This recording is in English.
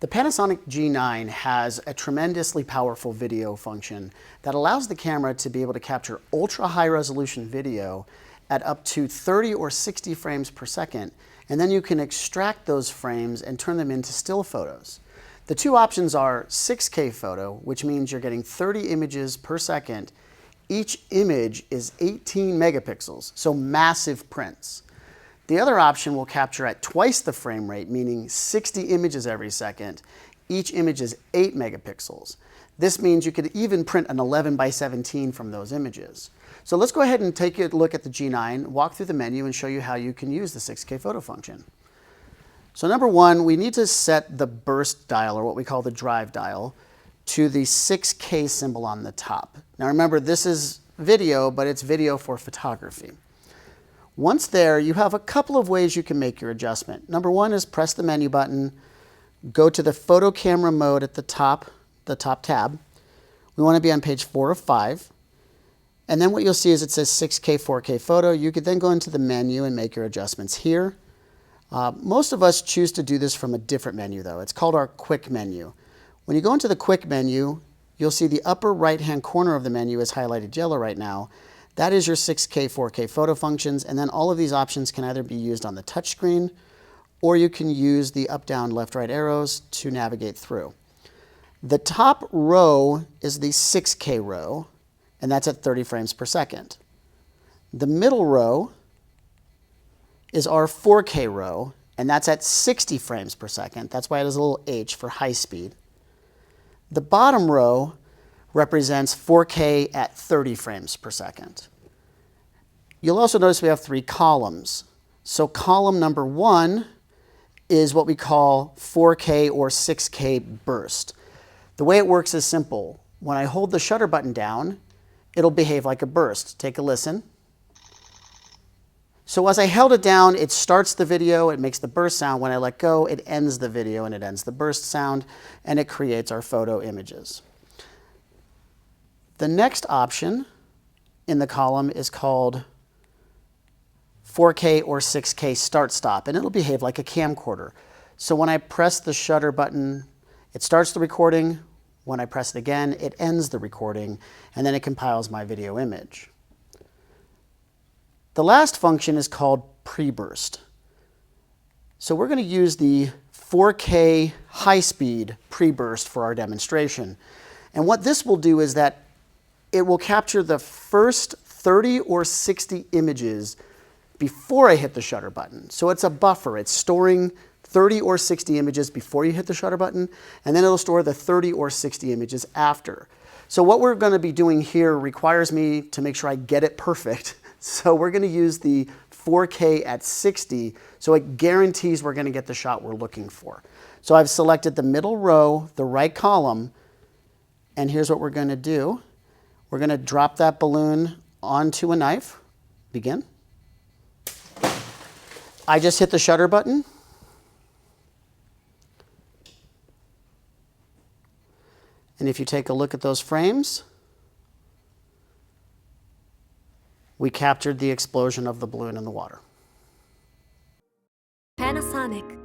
The Panasonic G9 has a tremendously powerful video function that allows the camera to be able to capture ultra high resolution video at up to 30 or 60 frames per second, and then you can extract those frames and turn them into still photos. The two options are 6K photo, which means you're getting 30 images per second. Each image is 18 megapixels, so massive prints. The other option will capture at twice the frame rate, meaning 60 images every second. Each image is 8 megapixels. This means you could even print an 11 by 17 from those images. So let's go ahead and take a look at the G9, walk through the menu, and show you how you can use the 6K photo function. So number one, we need to set the burst dial, or what we call the drive dial, to the 6K symbol on the top. Now remember, this is video, but it's video for photography. Once there, you have a couple of ways you can make your adjustment. Number one is press the menu button, go to the photo camera mode at the top tab. We want to be on page 4 of 5. And then what you'll see is it says 6K, 4K photo. You could then go into the menu and make your adjustments here. Most of us choose to do this from a different menu though. It's called our quick menu. When you go into the quick menu, you'll see the upper right-hand corner of the menu is highlighted yellow right now. That is your 6K, 4K photo functions, and then all of these options can either be used on the touchscreen, or you can use the up, down, left, right arrows to navigate through. The top row is the 6K row, and that's at 30 frames per second. The middle row is our 4K row, and that's at 60 frames per second. That's why it has a little H for high speed. The bottom row represents 4K at 30 frames per second. You'll also notice we have 3 columns. So column number 1 is what we call 4K or 6K burst. The way it works is simple. When I hold the shutter button down, it'll behave like a burst. Take a listen. So as I held it down, it starts the video, it makes the burst sound. When I let go, it ends the video and it ends the burst sound, and it creates our photo images. The next option in the column is called 4K or 6K start stop, and it'll behave like a camcorder. So when I press the shutter button, it starts the recording. When I press it again, it ends the recording, and then it compiles my video image. The last function is called pre-burst. So we're going to use the 4K high-speed pre-burst for our demonstration. And what this will do is that it will capture the first 30 or 60 images before I hit the shutter button. So it's a buffer. It's storing 30 or 60 images before you hit the shutter button, and then it'll store the 30 or 60 images after. So what we're going to be doing here requires me to make sure I get it perfect. So we're going to use the 4K at 60, so it guarantees we're going to get the shot we're looking for. So I've selected the middle row, the right column, and here's what we're going to do. We're going to drop that balloon onto a knife. Begin. I just hit the shutter button. And if you take a look at those frames, we captured the explosion of the balloon in the water. Panasonic.